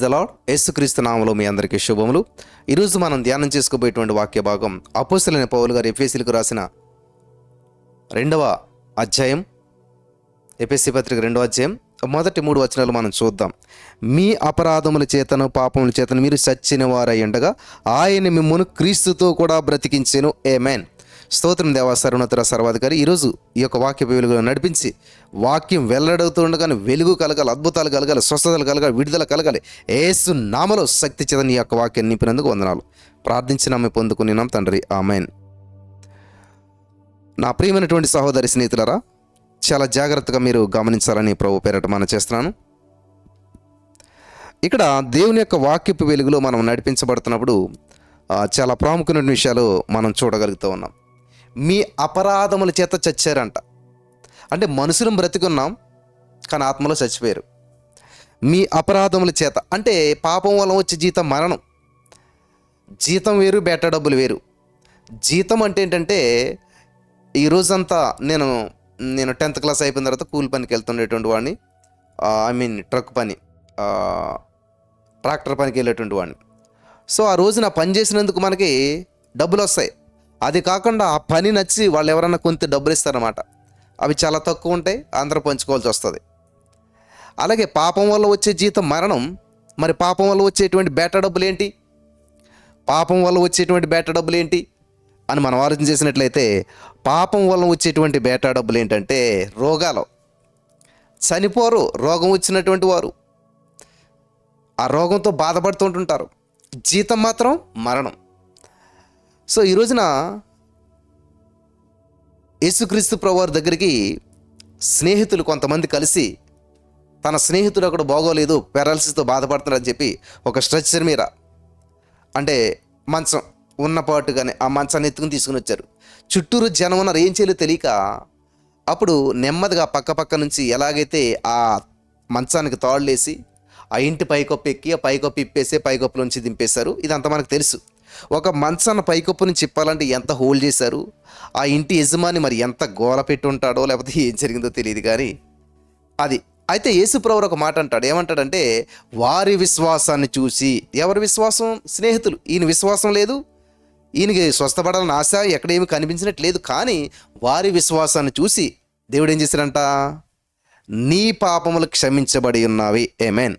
The lord. యేసుక్రీస్తు నామములో మీ అందరికీ శుభములు. ఈరోజు మనం ధ్యానం చేసుకోబోయేటువంటి వాక్య భాగం అపోస్తలుడైన పౌలు గారు ఎఫెసీయులకు రాసిన 2వ అధ్యాయం, ఎఫెసీ పత్రిక 2వ అధ్యాయం మొదటి 3 వచనాలు మనం చూద్దాం. మీ అపరాధముల చేతను పాపముల చేతను మీరు చచ్చిన వారై ఉండగా ఆయన మిమ్మును క్రీస్తుతో కూడా బ్రతికించెను. ఆమేన్. స్తోత్రం దేవా, సర్వోన్నత సర్వాధికారి. ఈరోజు ఈ యొక్క వాక్య వెలుగులో నడిపించి వాక్యం వెల్లడవుతూ ఉండగానే వెలుగు కలగాలి, అద్భుతాలు కలగాలి, స్వస్థతలు కలగాలి, విడుదల కలగాలి. యేసు నామములో శక్తి చేత ఈ యొక్క వాక్యాన్ని నింపినందుకు వందనాలు. ప్రార్థించినామే, పొందుకున్నాం తండ్రి. ఆమేన్. నా ప్రియమైనటువంటి సహోదరి స్నేహితులారా, చాలా జాగ్రత్తగా మీరు గమనించాలని ప్రభు పేరట మనం చేస్తున్నాను. ఇక్కడ దేవుని యొక్క వాక్యపు వెలుగులో మనం నడిపించబడుతున్నప్పుడు చాలా ప్రాముఖ్యమైన విషయాలు మనం చూడగలుగుతూ ఉన్నాం. మీ అపరాధముల చేత చచ్చారంట. అంటే మనుషులం బ్రతికున్నాం, కానీ ఆత్మలో చచ్చిపోయారు. మీ అపరాధముల చేత అంటే పాపం వల్ల వచ్చే జీతం మరణం. జీతం వేరు, బేట డబ్బులు వేరు. జీతం అంటే ఏంటంటే ఈ రోజంతా నేను 10th క్లాస్ అయిపోయిన తర్వాత కూలి పనికి వెళ్తుండేటువంటి వాడిని, ట్రక్ పని, ట్రాక్టర్ పనికి వెళ్ళేటువంటి వాడిని. సో ఆ రోజు నా పని చేసినందుకు మనకి డబ్బులు వస్తాయి. అది కాకుండా ఆ పని నచ్చి వాళ్ళు ఎవరన్నా కొంత డబ్బులు ఇస్తారన్నమాట. అవి చాలా తక్కువ ఉంటాయి, అందరూ పంచుకోవాల్సి వస్తుంది. అలాగే పాపం వల్ల వచ్చే జీతం మరణం. మరి పాపం వల్ల వచ్చేటువంటి బేట డబ్బులు ఏంటి? పాపం వల్ల వచ్చేటువంటి బేట డబ్బులు ఏంటి అని మనం ఆలోచన చేసినట్లయితే, పాపం వల్ల వచ్చేటువంటి బేట డబ్బులు ఏంటంటే రోగాలు. చనిపోరు రోగం వచ్చినటువంటి వారు, ఆ రోగంతో బాధపడుతుంటుంటారు. జీతం మాత్రం మరణం. సో ఈ రోజున యేసుక్రీస్తు ప్రభువారి దగ్గరికి స్నేహితులు కొంతమంది కలిసి, తన స్నేహితుడు అక్కడ బాగోలేదు, పారాలసిస్తో బాధపడుతున్నారని చెప్పి ఒక స్ట్రెచ్చర్ మీద, అంటే మంచం ఉన్నపాటుగానే ఆ మంచాన్ని ఎత్తుకుని తీసుకుని వచ్చారు. చుట్టూరు జనం ఉన్నారు, ఏం చేయలేదో తెలియక. అప్పుడు నెమ్మదిగా పక్క నుంచి ఎలాగైతే ఆ మంచానికి తాళ్ళేసి ఆ ఇంటి పైకప్పు ఎక్కి ఆ పైకప్పు ఇప్పేసి పైకప్పు నుంచి దింపేశారు. ఇదంతా మనకు తెలుసు. ఒక మంచాన్ని పైకప్పు నుంచి ఇప్పాలంటే ఎంత హోల్డ్ చేశారు, ఆ ఇంటి యజమాని మరి ఎంత గోల పెట్టి ఉంటాడో, లేకపోతే ఏం జరిగిందో తెలియదు. కానీ అది అయితే యేసుప్రభువు ఒక మాట అంటాడు. ఏమంటాడంటే, వారి విశ్వాసాన్ని చూసి. ఎవరి విశ్వాసం? స్నేహితులు. ఈయన విశ్వాసం లేదు, ఈయనకి స్వస్థపడాలని ఆశ ఎక్కడేమి కనిపించినట్లేదు. కానీ వారి విశ్వాసాన్ని చూసి దేవుడు ఏం చేశాడంట? నీ పాపములు క్షమించబడి ఉన్నవి. ఆమేన్.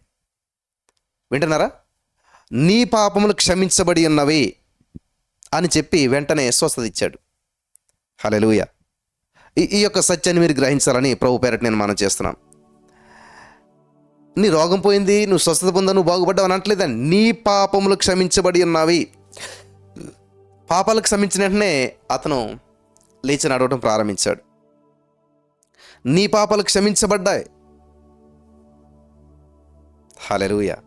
వింటున్నారా? నీ పాపములు క్షమించబడి ఉన్నవి అని చెప్పి వెంటనే స్వస్థత ఇచ్చాడు. హల్లెలూయా. ఈ యొక్క సత్యాన్ని మీరు గ్రహించాలని ప్రభు పేరట నేను మనం చేస్తున్నాను. నీ రోగం పోయింది, నువ్వు స్వస్థత పొందా, నువ్వు బాగుపడ్డావు అని అంటలేదని. నీ పాపములు క్షమించబడి ఉన్నవి. పాపాలకు క్షమించిన వెంటనే అతను లేచి నడవడం ప్రారంభించాడు. నీ పాపాలు క్షమించబడ్డాయి. హల్లెలూయా.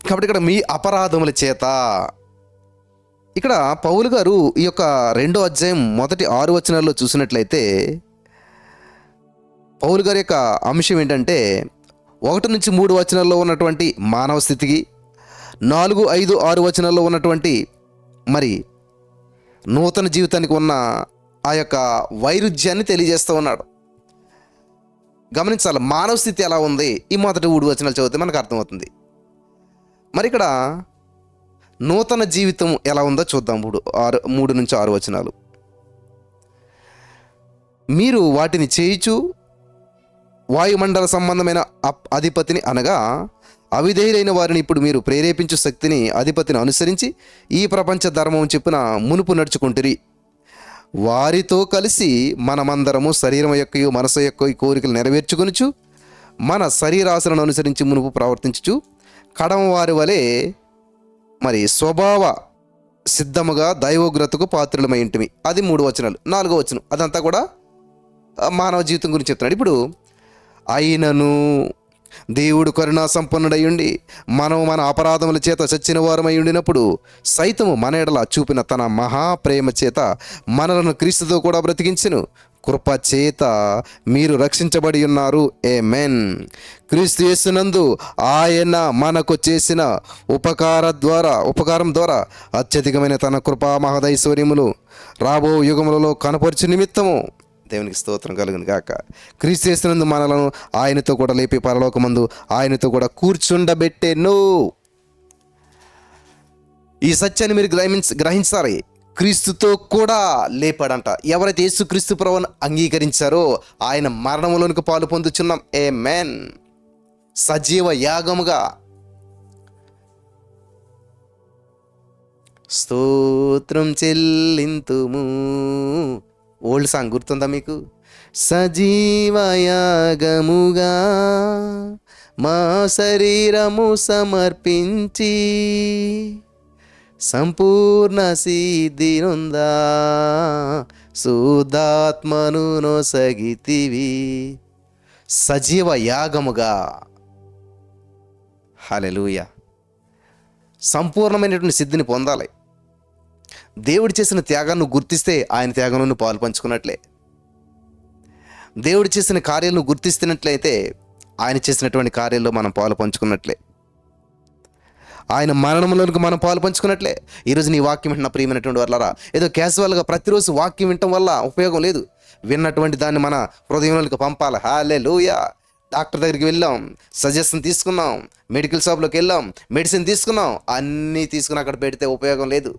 కాబట్టి ఇక్కడ మీ అపరాధముల చేత, ఇక్కడ పౌలు గారు ఈ యొక్క 2వ అధ్యాయం మొదటి 6 వచనాల్లో చూసినట్లయితే, పౌలు గారి యొక్క అంశం ఏంటంటే 1 నుంచి 3 వచనాల్లో ఉన్నటువంటి మానవ స్థితికి, 4, 5, 6 వచనాల్లో ఉన్నటువంటి మరి నూతన జీవితానికి ఉన్న ఆ యొక్క వైరుధ్యాన్ని తెలియజేస్తూ ఉన్నాడు. గమనించాలి, మానవ స్థితి ఎలా ఉంది ఈ మొదటి 3 వచనాలు చదివితే మనకు అర్థమవుతుంది. మరి ఇక్కడ నూతన జీవితం ఎలా ఉందో చూద్దాం. 3 నుంచి 6 వచనాలు. మీరు వాటిని చేయుచు వాయుమండల సంబంధమైన అధిపతిని, అనగా అవిధేయులైన వారిని ఇప్పుడు మీరు ప్రేరేపించు శక్తిని, అధిపతిని అనుసరించి ఈ ప్రపంచ ధర్మం చెప్పున మునుపు నడుచుకుంటురి. వారితో కలిసి మనమందరము శరీరం యొక్క మనసు యొక్క కోరికలు నెరవేర్చుకొనుచు మన శరీరాశలను అనుసరించి మునుపు ప్రవర్తించుచు కడమ వారి వలె మరి స్వభావ సిద్ధముగా దైవోగ్రతకు పాత్రులమై ఇంటిమి. అది 3 వచనాలు. 4వ వచనం అదంతా కూడా మానవ జీవితం గురించి చెప్తున్నాడు. ఇప్పుడు అయినను దేవుడు కరుణా సంపన్నుడై ఉండి మనం మన అపరాధముల చేత చచ్చిన వారమై ఉండినప్పుడు సైతము మన ఎడల చూపిన తన మహాప్రేమ చేత మనలను క్రీస్తుతో కూడా బ్రతికించెను. కృప చేత మీరు రక్షించబడి ఉన్నారు. ఆమేన్. క్రీస్తు యేసునందు ఆయన మనకు చేసిన ఉపకారం ద్వారా అత్యధికమైన తన కృపా మహదైశ్వర్యములు రాబో యుగములలో కనపరచు నిమిత్తము దేవునికి స్తోత్రం కలుగును గాక. క్రీస్తు యేసునందు మనలను ఆయనతో కూడా లేపి పరలోకమందు ఆయనతో కూడా కూర్చుండబెట్టెను. ఈ సత్యాన్ని మీరు గ్రహించాలి. క్రీస్తుతో కూడా లేపాడంట. ఎవరైతే యేసుక్రీస్తు ప్రభువును అంగీకరించారో ఆయన మరణంలోనికి పాలు పొందుచున్నాం. ఆమేన్. సజీవ యాగముగా. స్తోత్రం చెల్లింతుము. ఓల్డ్ సాంగ్ గుర్తుందా మీకు? సజీవ యాగముగా మా శరీరము సమర్పించి సంపూర్ణ సిద్ధి నొందా శుద్ధాత్మను నొసగితివి. సజీవ యాగముగా. హల్లెలూయా. సంపూర్ణమైనటువంటి సిద్ధిని పొందాలి. దేవుడు చేసిన త్యాగాన్ని గుర్తిస్తే ఆయన త్యాగంలో పాలు పంచుకున్నట్లే. దేవుడు చేసిన కార్యాలను గుర్తిస్తున్నట్లయితే ఆయన చేసినటువంటి కార్యాల్లో మనం పాలు పంచుకున్నట్లే. ఆయన మరణంలోనికి మనం పాలు పంచుకున్నట్లే. ఈరోజు నీ వాక్యం వింటున్న ప్రియమైనటువంటి వాళ్ళారా, ఏదో క్యాజువల్గా ప్రతిరోజు వాక్యం వినటం వల్ల ఉపయోగం లేదు. విన్నటువంటి దాన్ని మన హృదయంలోకి పంపాలి. హల్లెలూయా. డాక్టర్ దగ్గరికి వెళ్ళాం, సజెషన్ తీసుకున్నాం, మెడికల్ షాప్లోకి వెళ్ళాం, మెడిసిన్ తీసుకున్నాం, అన్నీ తీసుకుని అక్కడ పెడితే ఉపయోగం లేదు.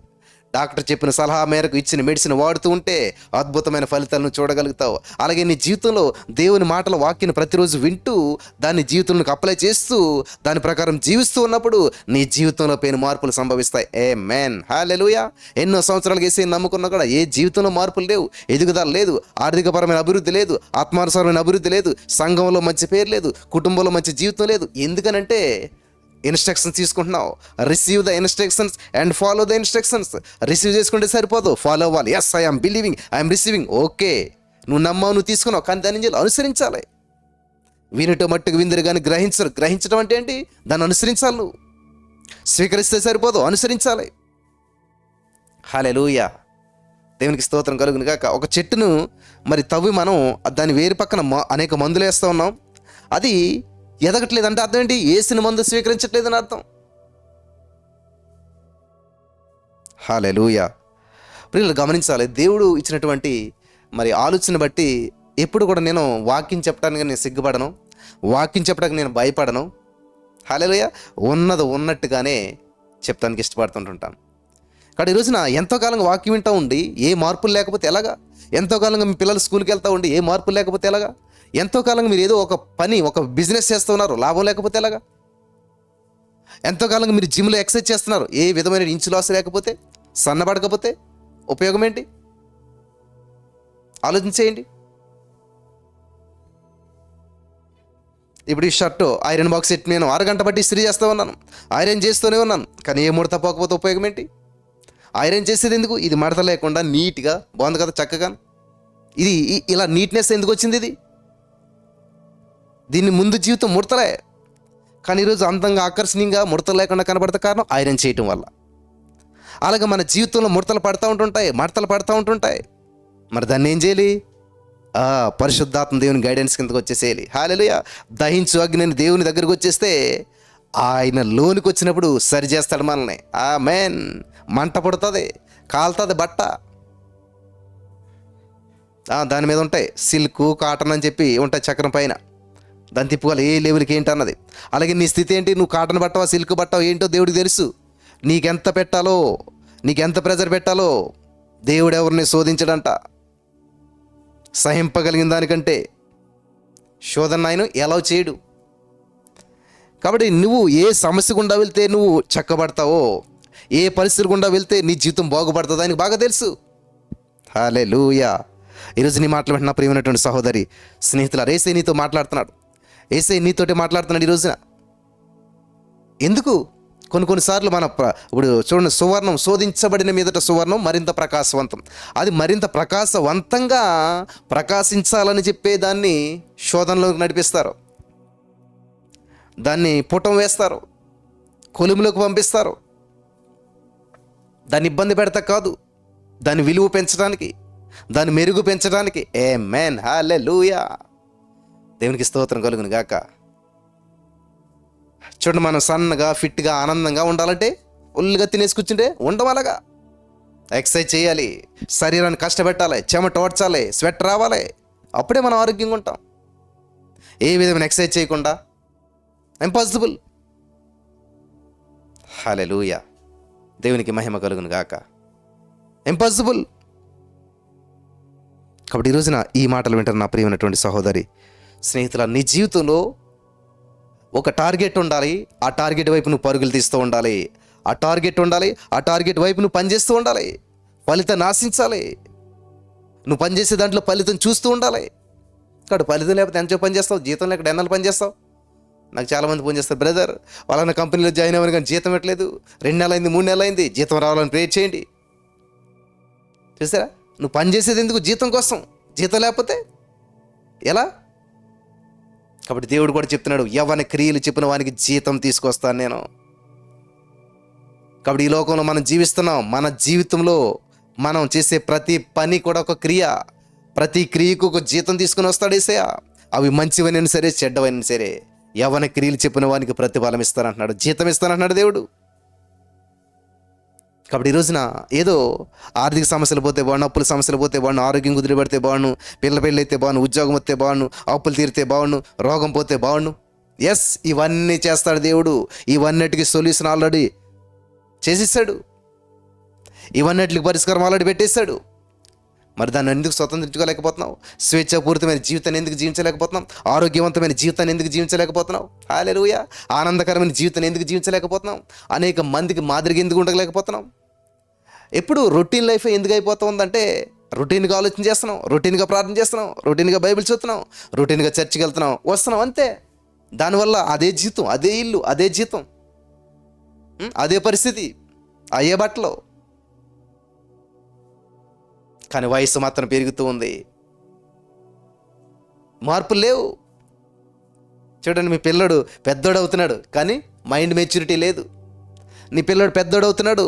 డాక్టర్ చెప్పిన సలహా మేరకు ఇచ్చిన మెడిసిన్ వాడుతూ ఉంటే అద్భుతమైన ఫలితాలను చూడగలుగుతావు. అలాగే నీ జీవితంలో దేవుని మాటల వాక్యాన్ని ప్రతిరోజు వింటూ దాన్ని జీవితంలోకి అప్లై చేస్తూ దాని ప్రకారం జీవిస్తూ ఉన్నప్పుడు నీ జీవితంలో పెను మార్పులు సంభవిస్తాయి. ఆమేన్. హల్లెలూయా. ఎన్నో సంవత్సరాలు యేసుని నమ్ముకున్నా కూడా ఏ జీవితంలో మార్పులు లేవు, ఎదుగుదల లేదు, ఆర్థికపరమైన అభివృద్ధి లేదు, ఆత్మానుసారమైన అభివృద్ధి లేదు, సంఘంలో మంచి పేరు లేదు, కుటుంబంలో మంచి జీవితం లేదు. ఎందుకనంటే ఇన్స్ట్రక్షన్స్ తీసుకుంటున్నావు. Receive the instructions and follow the instructions. Receive చేసుకుంటే సరిపోదు, ఫాలో అవ్వాలి. Yes, I'm believing, I'm receiving. Okay, నువ్వు నమ్మావు, నువ్వు తీసుకున్నావు, కానీ దాన్ని అనుసరించాలి. వినటం మట్టుకు విందరు కానీ గ్రహించరు. గ్రహించడం అంటే ఏంటి? దాన్ని అనుసరించాలి. నువ్వు స్వీకరిస్తే సరిపోదు, అనుసరించాలి. హల్లెలూయా. దేవునికి స్తోత్రం కలుగును గాక. ఒక చెట్టును మరి తవ్వి మనం దాని వేరు పక్కన అనేక మందులు వేస్తూ ఉన్నాం. అది ఎదగట్లేదంటే అర్థం ఏంటి? యేసుని మందు స్వీకరించట్లేదని అర్థం. హల్లెలూయా. ప్రియులు గమనించాలి. దేవుడు ఇచ్చినటువంటి మరి ఆలోచన బట్టి ఎప్పుడు కూడా నేను వాక్యం చెప్పడానికి నేను సిగ్గుపడను, వాక్యం చెప్పడానికి నేను భయపడను. హల్లెలూయా. ఉన్నది ఉన్నట్టుగానే చెప్తానికి ఇష్టపడుతుంటుంటాను. కానీ ఈ రోజున ఎంతో కాలంగా వాక్యం వింటూ ఉండి ఏ మార్పులు లేకపోతే ఎలాగా? ఎంతో కాలంగా మీ పిల్లలు స్కూల్కి వెళ్తూ ఉండి ఏ మార్పులు లేకపోతే ఎలాగా? ఎంతో కాలంగా మీరు ఏదో ఒక పని, ఒక బిజినెస్ చేస్తున్నారు, లాభం లేకపోతే ఎలాగా? ఎంతో కాలంగా మీరు జిమ్లో ఎక్సర్సైజ్ చేస్తున్నారు, ఏ విధమైన ఇంచు లాస్ లేకపోతే, సన్నబడకపోతే ఉపయోగం ఏంటి? ఆలోచించేయండి. ఇప్పుడు ఈ షర్టు ఐరన్ బాక్స్ ఎట్టి నేను అరగంట బట్టి ఇస్త్రీ చేస్తూ ఉన్నాను, ఐరన్ చేస్తూనే ఉన్నాను, కానీ ఏ ముడత పోకపోతే ఉపయోగం ఏంటి? ఐరన్ చేసేది ఎందుకు? ఇది మడత లేకుండా నీట్గా బాగుంది కదా, చక్కగా. ఇది ఇలా నీట్నెస్ ఎందుకు వచ్చింది? దీన్ని ముందు జీవితం ముడతలే, కానీ ఈరోజు అందంగా ఆకర్షణీయంగా ముడతలు లేకుండా కనబడతా కారణం ఐరన్ చేయటం వల్ల. అలాగే మన జీవితంలో ముడతలు పడుతూ ఉంటుంటాయి, మడతలు పడుతూ ఉంటుంటాయి. మరి దాన్ని ఏం చేయాలి? పరిశుద్ధాత్మ దేవుని గైడెన్స్ కిందకు వచ్చేసేయాలి. హల్లెలూయా. దహించు అగ్ని దేవుని దగ్గరికి వచ్చేస్తే ఆయన లోనికి వచ్చినప్పుడు సరి చేస్తాడు మనల్ని. ఆమేన్. మంట పడుతుంది, కాలుతుంది బట్ట. దాని మీద ఉంటాయి సిల్క్, కాటన్ అని చెప్పి ఉంటాయి చక్రం పైన. దాన్ని తిప్పుకోవాలి ఏ లెవెల్కి ఏంటి అన్నది. అలాగే నీ స్థితి ఏంటి? నువ్వు కాటన్ బట్టవా, సిల్క్ బట్టవా ఏంటో దేవుడికి తెలుసు. నీకెంత పెట్టాలో, నీకెంత ప్రెజర్ పెట్టాలో దేవుడు ఎవరిని శోధించడంట. సహింపగలిగిన దానికంటే శోధన ఆయన ఎలా చేయడు. కాబట్టి నువ్వు ఏ సమస్య గుండా వెళ్తే నువ్వు చక్కబడతావో, ఏ పరిస్థితులు గుండా వెళ్తే నీ జీవితం బాగుపడుతుందో ఆయనకు బాగా తెలుసు. హల్లెలూయా. ఈరోజు నీ మాటలు వింటున్న ప్రియమైనటువంటి సహోదరి, స్నేహితులారా, యేసయ్య నీతో మాట్లాడుతున్నాడు. యేసయ్య నీతోటి మాట్లాడుతున్నాడు ఈ రోజున. ఎందుకు? కొన్నిసార్లు మన ఇప్పుడు చూడండి, సువర్ణం శోధించబడిన మీదట సువర్ణం మరింత ప్రకాశవంతం. అది మరింత ప్రకాశవంతంగా ప్రకాశించాలని చెప్పే దాన్ని శోధనలోకి నడిపిస్తారు, దాన్ని పుటం వేస్తారు, కొలుములోకి పంపిస్తారు. దాన్ని ఇబ్బంది పెడతా కాదు, దాని విలువ పెంచడానికి, దాని మెరుగు పెంచడానికి. ఆమేన్. హల్లెలూయా. దేవునికి స్తోత్రం కలుగును గాక. చూడండి, మనం సన్నగా ఫిట్గా ఆనందంగా ఉండాలంటే ఫుల్గా తినేసి కూర్చుంటే ఉండడం అలాగా. ఎక్సర్సైజ్ చేయాలి, శరీరాన్ని కష్టపెట్టాలి, చెమట ఓడ్చాలి, స్వెట్ రావాలి, అప్పుడే మనం ఆరోగ్యంగా ఉంటాం. ఏ విధమైన ఎక్సర్సైజ్ చేయకుండా ఇంపాసిబుల్. హల్లెలూయా, దేవునికి మహిమ కలుగును గాక. ఇంపాసిబుల్. కాబట్టి ఈ రోజున ఈ మాటలు వింటున్న నా ప్రియమైనటువంటి సహోదరి స్నేహితుల, నీ జీవితంలో ఒక టార్గెట్ ఉండాలి. ఆ టార్గెట్ వైపు నువ్వు పరుగులు తీస్తూ ఉండాలి. ఆ టార్గెట్ ఉండాలి. ఆ టార్గెట్ వైపు నువ్వు పనిచేస్తూ ఉండాలి. ఫలితాన్ని ఆశించాలి. నువ్వు పనిచేసే దాంట్లో ఫలితం చూస్తూ ఉండాలి. కాబట్టి ఫలితం లేకపోతే ఎంతో పని చేస్తావు, జీతం లేక ఎన్నాళ్ళు పని చేస్తావు. నాకు చాలామంది ఫోన్ చేస్తారు, బ్రదర్ వాళ్ళన్న కంపెనీలో జాయిన్ అవ్వని కానీ జీతం ఇవ్వట్లేదు, 2 నెలలు అయింది, 3 నెలలు అయింది, జీతం రావాలని ప్రేర్ చేయండి. చూసారా, నువ్వు పని చేసేది ఎందుకు? జీతం కోసం. జీతం లేకపోతే ఎలా? కాబట్టి దేవుడు కూడా చెప్తున్నాడు, యవ్వన క్రియలు చెప్పిన వానికి జీతం తీసుకొస్తాను నేను. కాబట్టి ఈ లోకంలో మనం జీవిస్తున్నాం. మన జీవితంలో మనం చేసే ప్రతి పని కూడా ఒక క్రియ. ప్రతి క్రియకు ఒక జీతం తీసుకుని వస్తాడు యేసయ్య. అవి మంచివైనా సరే, చెడ్డవైనా సరే, యవ్వన క్రియలు చెప్పిన వానికి ప్రతిఫలం ఇస్తానంటున్నాడు, జీతం ఇస్తానంటున్నాడు దేవుడు. కాబట్టి ఈ రోజున ఏదో ఆర్థిక సమస్యలు పోతే బాగుండు, అప్పుల సమస్యలు పోతే బాగుండు, ఆరోగ్యం కుదిరిపడితే బాగుండు, పెళ్ళి అయితే బాగుండు, ఉద్యోగం వస్తే బాగుండు, అప్పులు తీరితే బాగుండు, రోగం పోతే బాగుండు. ఎస్, ఇవన్నీ చేస్తాడు దేవుడు. ఇవన్నిటికీ సొల్యూషన్ ఆల్రెడీ చేసేసాడు. ఇవన్నిటికి పరిష్కారం ఆల్రెడీ పెట్టేశాడు. మరి దాన్ని ఎందుకు స్వతంత్రించుకోలేకపోతున్నావు? స్వేచ్ఛాపూరితమైన జీవితాన్ని ఎందుకు జీవించలేకపోతున్నాం? ఆరోగ్యవంతమైన జీవితాన్ని ఎందుకు జీవించలేకపోతున్నావు? హల్లెలూయా. ఆనందకరమైన జీవితాన్ని ఎందుకు జీవించలేకపోతున్నాం? అనేక మందికి మాదిరిగా ఎందుకు ఉండలేకపోతున్నాం? ఎప్పుడు రొటీన్ లైఫ్ ఎందుకు అయిపోతుందంటే, రొటీన్గా ఆలోచన చేస్తున్నాం, రొటీన్గా ప్రార్థన చేస్తున్నాం, రొటీన్గా బైబిల్ చదువుతున్నాం, రొటీన్గా చర్చికి వెళ్తున్నాం, వస్తున్నాం, అంతే. దానివల్ల అదే జీవితం, అదే ఇల్లు, అదే జీతం, అదే పరిస్థితి, అయ్యే బట్టలు. కానీ వయసు మాత్రం పెరుగుతూ ఉంది, మార్పులు లేవు. చూడండి, మీ పిల్లడు పెద్దోడు అవుతున్నాడు కానీ మైండ్ మెచ్యూరిటీ లేదు. నీ పిల్లడు పెద్దోడు అవుతున్నాడు,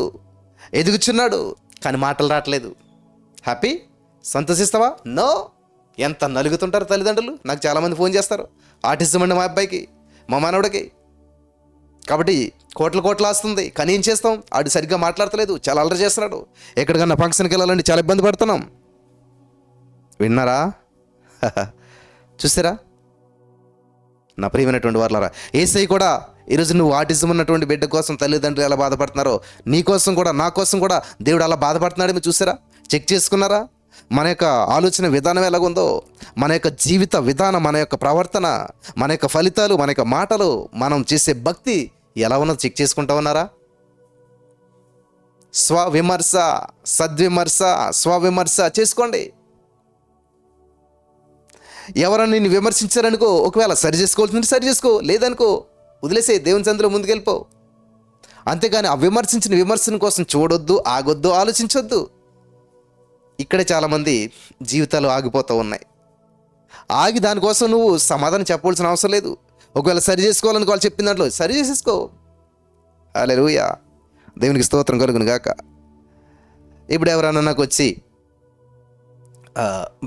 ఎదుగుచున్నాడు, కానీ మాటలు రావట్లేదు. హ్యాపీ? సంతోషిస్తావా? నో. ఎంత నలుగుతుంటారు తల్లిదండ్రులు. నాకు చాలామంది ఫోన్ చేస్తారు, ఆటిజం అండి మా అబ్బాయికి, మా మనవడికి. కాబట్టి కోట్ల ఆస్తుంది, కానీ ఏం చేస్తాం? ఆడు సరిగ్గా మాట్లాడతలేదు, చాలా అల్లరి చేస్తున్నాడు. ఎక్కడికన్నా ఫంక్షన్కి వెళ్ళాలంటే చాలా ఇబ్బంది పడుతున్నాం. విన్నారా? చూసారా నా ప్రియమైనటువంటి వారలారా? యేసయ్య కూడా ఈరోజు నువ్వు ఆటిజం ఉన్నటువంటి బిడ్డ కోసం తల్లిదండ్రులు ఎలా బాధపడుతున్నారో, నీ కోసం కూడా, నా కోసం కూడా దేవుడు అలా బాధపడుతున్నాడేమో చూసారా? చెక్ చేసుకున్నారా? మన యొక్క ఆలోచన విధానం ఎలాగుందో, మన యొక్క జీవిత విధానం, మన యొక్క ప్రవర్తన, మన యొక్క ఫలితాలు, మన యొక్క మాటలు, మనం చేసే భక్తి ఎలా ఉన్నదో చెక్ చేసుకుంటా ఉన్నారా? స్వవిమర్శ, సద్విమర్శ, స్వవిమర్శ చేసుకోండి. ఎవరన్నా నిన్ను విమర్శించారనుకో, ఒకవేళ సరి చేసుకోవాల్సింది సరి చేసుకో, లేదనుకో వదిలేసే, దేవుని సందులో ముందుకెళ్ళిపో. అంతేగాని ఆ విమర్శించిన విమర్శన కోసం చూడొద్దు, ఆగొద్దు, ఆలోచించొద్దు. ఇక్కడే చాలామంది జీవితాలు ఆగిపోతూ ఉన్నాయి. ఆగి దానికోసం నువ్వు సమాధానం చెప్పవలసిన అవసరం లేదు. ఒకవేళ సరి చేసుకోవాలని వాళ్ళు చెప్పిన దాంట్లో సరి చేసేసుకో. హల్లెలూయా, దేవునికి స్తోత్రం కలుగును గాక. ఇప్పుడు ఎవరన్నా నాకు వచ్చి,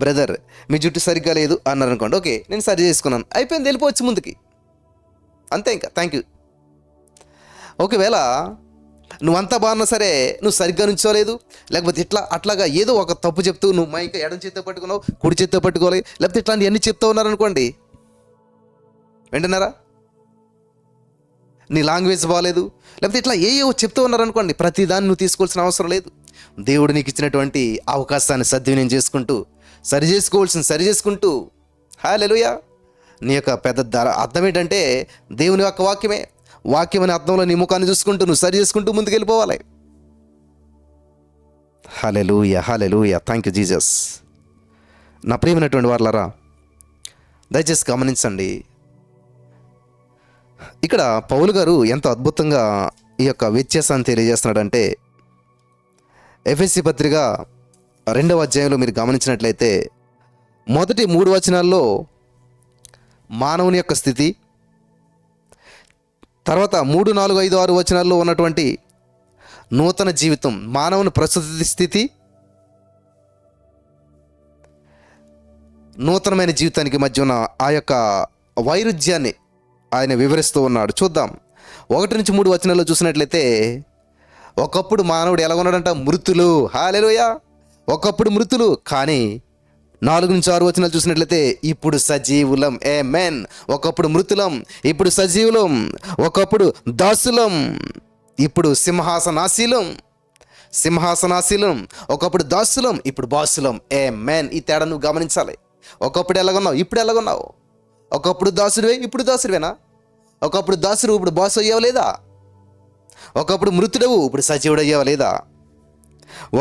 బ్రదర్ మీ జుట్టు సరిగ్గా లేదు అన్నారు అనుకోండి, ఓకే నేను సరి చేసుకున్నాను, అయిపోయింది, వెళ్ళిపోవచ్చు ముందుకి, అంతే, ఇంకా థ్యాంక్ యూ. ఒకవేళ నువ్వంతా బాగున్నా సరే, నువ్వు సరిగ్గా నుంచోలేదు, లేకపోతే అట్లాగా ఏదో ఒక తప్పు చెప్తూ నువ్వు మైక్ ఎడం చేత్తో పట్టుకున్నావు, కుడి చేత్తో పట్టుకోవాలి, లేకపోతే ఇట్లాంటి అన్నీ చెప్తూ ఉన్నారనుకోండి, వింటున్నారా? నీ లాంగ్వేజ్ బాగాలేదు, లేకపోతే ఇట్లా ఏవో చెప్తూ ఉన్నారనుకోండి, ప్రతిదాన్ని నువ్వు తీసుకోవాల్సిన అవసరం లేదు. దేవుడు నీకు ఇచ్చినటువంటి అవకాశాన్ని సద్వినియోగం చేసుకుంటూ, సరి చేసుకోవాల్సింది సరి చేసుకుంటూ, హల్లెలూయా. నీ యొక్క పెద్ద అర్థం ఏంటంటే, దేవుని యొక్క వాక్యమే. వాక్యం అనే అర్థంలో నీ ముఖాన్ని చూసుకుంటూ నువ్వు సరి చేసుకుంటూ ముందుకెళ్ళిపోవాలి. హల్లెలూయా, హల్లెలూయా, థ్యాంక్ యూ జీసస్. నా ప్రియమైనటువంటి వారలారా, దయచేసి గమనించండి. ఇక్కడ పౌలు గారు ఎంత అద్భుతంగా ఈ యొక్క వ్యత్యాసాన్ని తెలియజేస్తున్నాడంటే, ఎఫెసీ పత్రిక 2వ అధ్యాయంలో మీరు గమనించినట్లయితే మొదటి 3 వచనాల్లో మానవుని యొక్క స్థితి, తర్వాత 3, 4, 5, 6 వచనాల్లో ఉన్నటువంటి నూతన జీవితం, మానవుని ప్రస్తుత స్థితి, నూతనమైన జీవితానికి మధ్య ఉన్న ఆ యొక్క వైరుధ్యాన్ని ఆయన వివరిస్తూ ఉన్నాడు. చూద్దాం. 1 నుంచి 3 వచనాల్లో చూసినట్లయితే ఒకప్పుడు మానవుడు ఎలా ఉన్నాడంట? మృతులు. హల్లెలూయా. ఒకప్పుడు మృతులు, కానీ 4-6 వచనాలు చూసినట్లయితే ఇప్పుడు సజీవులం. ఆమేన్. ఒకప్పుడు మృతులం, ఇప్పుడు సజీవులం. ఒకప్పుడు దాసులం, ఇప్పుడు సింహాసనాసీలం. ఒకప్పుడు దాసులం, ఇప్పుడు బాసులం. ఆమేన్. ఈ తేడా నువ్వు గమనించాలి. ఒకప్పుడు ఎలాగున్నావు, ఇప్పుడు ఎలాగున్నావు? ఒకప్పుడు దాసుడివే, ఇప్పుడు దాసుడివేనా? ఒకప్పుడు దాసుడు, ఇప్పుడు బాసు అయ్యావు లేదా? ఒకప్పుడు మృతుడవు, ఇప్పుడు సజీవుడు అయ్యావు లేదా?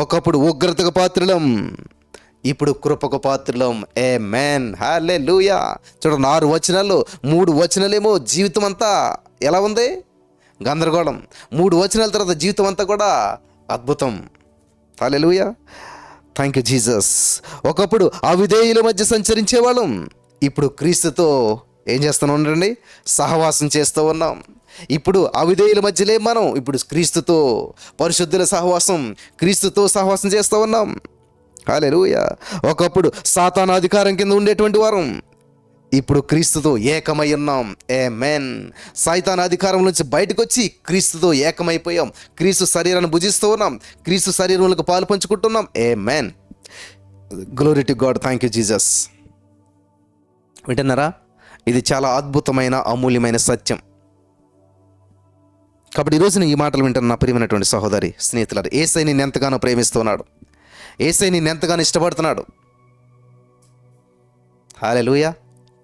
ఒకప్పుడు ఉగ్రతకు పాత్రులం, ఇప్పుడు కృపకు పాత్రులం. ఆమేన్. హల్లెలూయా. చూడండి, 6 వచనాల్లో 3 వచనాలేమో జీవితం అంతా ఎలా ఉంది? గందరగోళం. 3 వచనాల తర్వాత జీవితం అంతా కూడా అద్భుతం. హల్లెలూయా. Thank you Jesus. ఒకప్పుడు అవిధేయుల మధ్య సంచరించేవాళ్ళం, ఇప్పుడు క్రీస్తుతో ఏం చేస్తున్నాం ఉండండి? సహవాసం చేస్తూ ఉన్నాం. ఇప్పుడు అవిధేయుల మధ్యలే మనం, ఇప్పుడు క్రీస్తుతో, పరిశుద్ధుల సహవాసం, క్రీస్తుతో సహవాసం చేస్తూ ఉన్నాం. హల్లెలూయా. ఒకప్పుడు సాతాను అధికారం కింద ఉండేటువంటి వారం, ఇప్పుడు క్రీస్తుతో ఏకమై ఉన్నాం. ఆమేన్. సైతాను అధికారం నుంచి బయటకు వచ్చి క్రీస్తుతో ఏకమైపోయాం. క్రీస్తు శరీరాన్ని భుజిస్తూ ఉన్నాం, క్రీస్తు శరీరంలోకి పాలు పంచుకుంటున్నాం. ఆమేన్. Glory to God. Thank you Jesus. వింటున్నారా? ఇది చాలా అద్భుతమైన, అమూల్యమైన సత్యం. కాబట్టి ఈరోజు ఈ మాటలు వింటున్న నా ప్రియమైనటువంటి సహోదరి, స్నేహితులారు, యేసయ్య నిన్ను ఎంతగానో ప్రేమిస్తున్నాడు. యేసయ్య నిన్ను ఎంతగానో ఇష్టపడుతున్నాడు. హల్లెలూయా.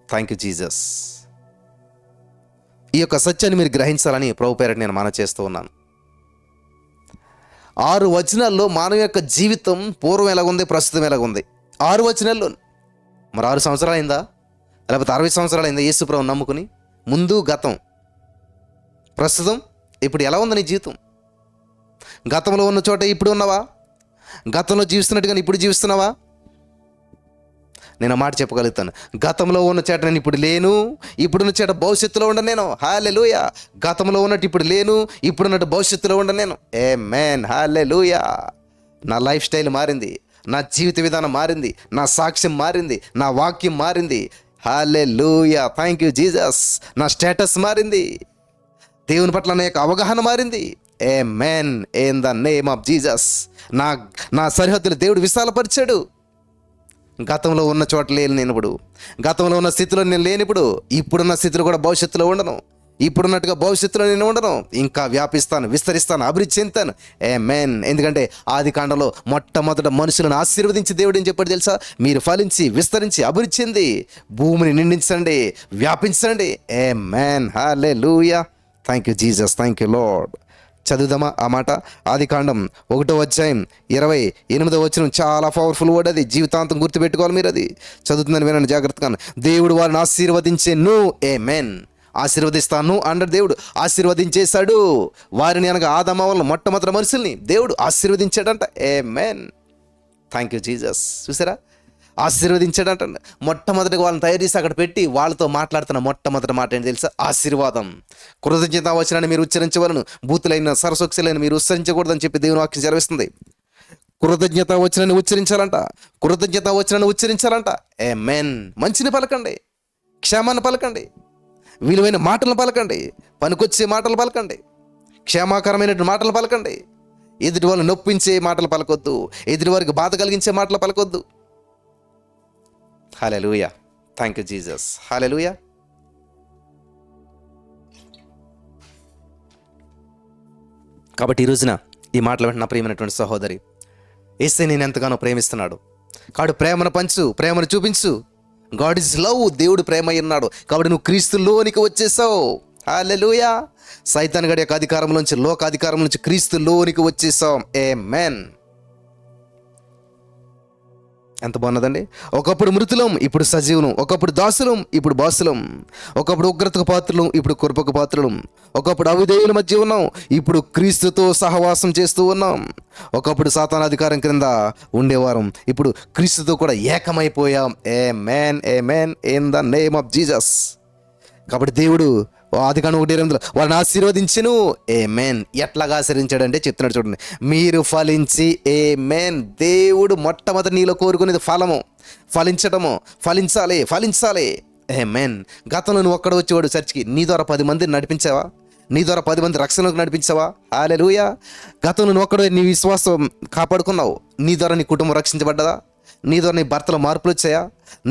Thank you Jesus. ఈ యొక్క సత్యాన్ని మీరు గ్రహించాలని ప్రభు పేరట నేను మనవి చేస్తూ ఉన్నాను. 6 వచనాల్లో మానవ యొక్క జీవితం పూర్వం ఎలాగుంది, ప్రస్తుతం ఎలాగుంది? 6 వచనాల్లో. మరి 6 సంవత్సరాలు అయిందా, లేకపోతే 60 సంవత్సరాలు అయిందా యేసు ప్రభువుని నమ్ముకుని? ముందు గతం, ప్రస్తుతం, ఇప్పుడు ఎలా ఉంది నీ జీవితం? గతంలో ఉన్న చోట ఇప్పుడు ఉన్నావా? గతంలో జీవిస్తున్నట్టుగా ఇప్పుడు జీవిస్తున్నావా? నేను మాట చెప్పగలుగుతాను, గతంలో ఉన్న చేట నేను ఇప్పుడు లేను, ఇప్పుడున్న చేట భవిష్యత్తులో ఉండను నేను. హల్లెలూయా. గతంలో ఉన్నట్టు ఇప్పుడు లేను, ఇప్పుడున్నట్టు భవిష్యత్తులో ఉండను నేను. ఆమేన్. హల్లెలూయా. నా లైఫ్ స్టైల్ మారింది, నా జీవిత విధానం మారింది, నా సాక్ష్యం మారింది, నా వాక్యం మారింది. హల్లెలూయా. Thank you Jesus. నా స్టేటస్ మారింది, దేవుని పట్ల నా యొక్క అవగాహన మారింది. ఆమేన్. In the name of Jesus. నా సరిహద్దులు దేవుడు విశాలపరిచాడు. గతంలో ఉన్న చోట లేను నేను ఇప్పుడు, గతంలో ఉన్న స్థితిలో నేను లేని ఇప్పుడు, ఇప్పుడున్న స్థితిలో కూడా భవిష్యత్తులో ఉండను. ఇప్పుడున్నట్టుగా భవిష్యత్తులో నేను ఉండను, ఇంకా వ్యాపిస్తాను, విస్తరిస్తాను, అభివృద్ధి చెందుతాను. ఆమేన్. ఎందుకంటే ఆది కాండంలో మొట్టమొదట మనుషులను ఆశీర్వదించి దేవుడు ఏం చెప్పాడు తెలుసా? మీరు ఫలించి, విస్తరించి, అభివృద్ధి చెంది భూమిని నిండించండి, వ్యాపించండి. ఆమేన్. హల్లెలూయా. Thank you Jesus. Thank you Lord. చదువుదామా ఆ మాట? ఆది కాండం 1వ అధ్యాయం 28వ వచనం. చాలా పవర్ఫుల్ వర్డ్ అది, జీవితాంతం గుర్తుపెట్టుకోవాలి మీరు. అది చదువుతుందని వినండి జాగ్రత్తగా. దేవుడు వారిని ఆశీర్వదించెను. ఆమేన్. ఆశీర్వదిస్తాను అన్నాడు దేవుడు, ఆశీర్వదించేశాడు వారిని, అనగా ఆదాము హవ్వలను, మొట్టమొదటి మనుషుల్ని దేవుడు ఆశీర్వదించాడంట. ఆమేన్. Thank you Jesus. చూసారా? ఆశీర్వదించాడంట. మొట్టమొదటిగా వాళ్ళని తయారు చేసి అక్కడ పెట్టి వాళ్ళతో మాట్లాడుతున్న మొట్టమొదటి మాట ఏంటి తెలుసా? ఆశీర్వాదం. కృతజ్ఞతా వచనాన్ని మీరు ఉచ్చరించవలను, బూతులైన సరసొక్సులైన మీరు ఉచ్చరించకూడదని చెప్పి దేవుని వాక్యం సెలవిస్తుంది. కృతజ్ఞతా వచనాన్ని ఉచ్చరించాలంట, కృతజ్ఞతా వచనాన్ని ఉచ్చరించాలంట. ఆమేన్. మంచిని పలకండి, క్షేమాన్ని పలకండి, విలువైన మాటలను పలకండి, పనికొచ్చే మాటలు పలకండి, క్షేమాకరమైన మాటలు పలకండి. ఎదుటి వాళ్ళు నొప్పించే మాటలు పలకొద్దు, ఎదుటి వారికి బాధ కలిగించే మాటలు పలకొద్దు. హల్లెలూయా. Thank you Jesus. హల్లెలూయా. కాబట్టి ఈ రోజున ఈ మాటలు వెంట నా ప్రియమైనటువంటి సహోదరి, యేసయ్య నేను ఎంతగానో ప్రేమిస్తున్నాడు. కాబట్టి ప్రేమను పంచు, ప్రేమను చూపించు. God is love. దేవుడు ప్రేమ ఉన్నాడు. కాబట్టి నువ్వు క్రీస్తులోనికి వచ్చేసావు. హల్లెలూయా. సైతాన్ గడి యొక్క అధికారం నుంచి, లోక అధికారం నుంచి క్రీస్తులోనికి వచ్చేసాం. ఆమేన్. ఎంత బాగున్నదండి. ఒకప్పుడు మృతులం, ఇప్పుడు సజీవులం. ఒకప్పుడు దాసులం, ఇప్పుడు బాసులం. ఒకప్పుడు ఉగ్రతకు పాత్రలం, ఇప్పుడు కృపకు పాత్రలం. ఒకప్పుడు అవిధేయుల మధ్య ఉన్నాం, ఇప్పుడు క్రీస్తుతో సహవాసం చేస్తూ ఉన్నాం. ఒకప్పుడు సాతాను అధికారం క్రింద ఉండేవారం, ఇప్పుడు క్రీస్తుతో కూడా ఏకమైపోయాం. ఆమేన్. ఆమేన్. In the name of Jesus. కాబట్టి దేవుడు ఆదికాండం 1:8 వాళ్ళని ఆశీర్వదించెను. ఆమేన్. ఎట్లాగా ఆశీర్వదించాడంటే చెప్తున్నాడు చూడండి, మీరు ఫలించి. ఆమేన్. దేవుడు మొట్టమొదటి నీలో కోరుకునేది ఫలము, ఫలించడము. ఫలించాలి, ఫలించాలి. ఆమేన్. గతంలో నువ్వు ఒక్కడ వచ్చేవాడు చర్చికి, నీ ద్వారా 10 మందిని నడిపించావా? నీ ద్వారా 10 మంది రక్షణలోకి నడిపించావా? హల్లెలూయా. గతంలో నువ్వు ఒక్కడే నీ విశ్వాసం కాపాడుకున్నావు. నీ ద్వారా నీ కుటుంబం రక్షించబడ్డదా? నీ ద్వారా నీ భర్తలో మార్పులు వచ్చాయా?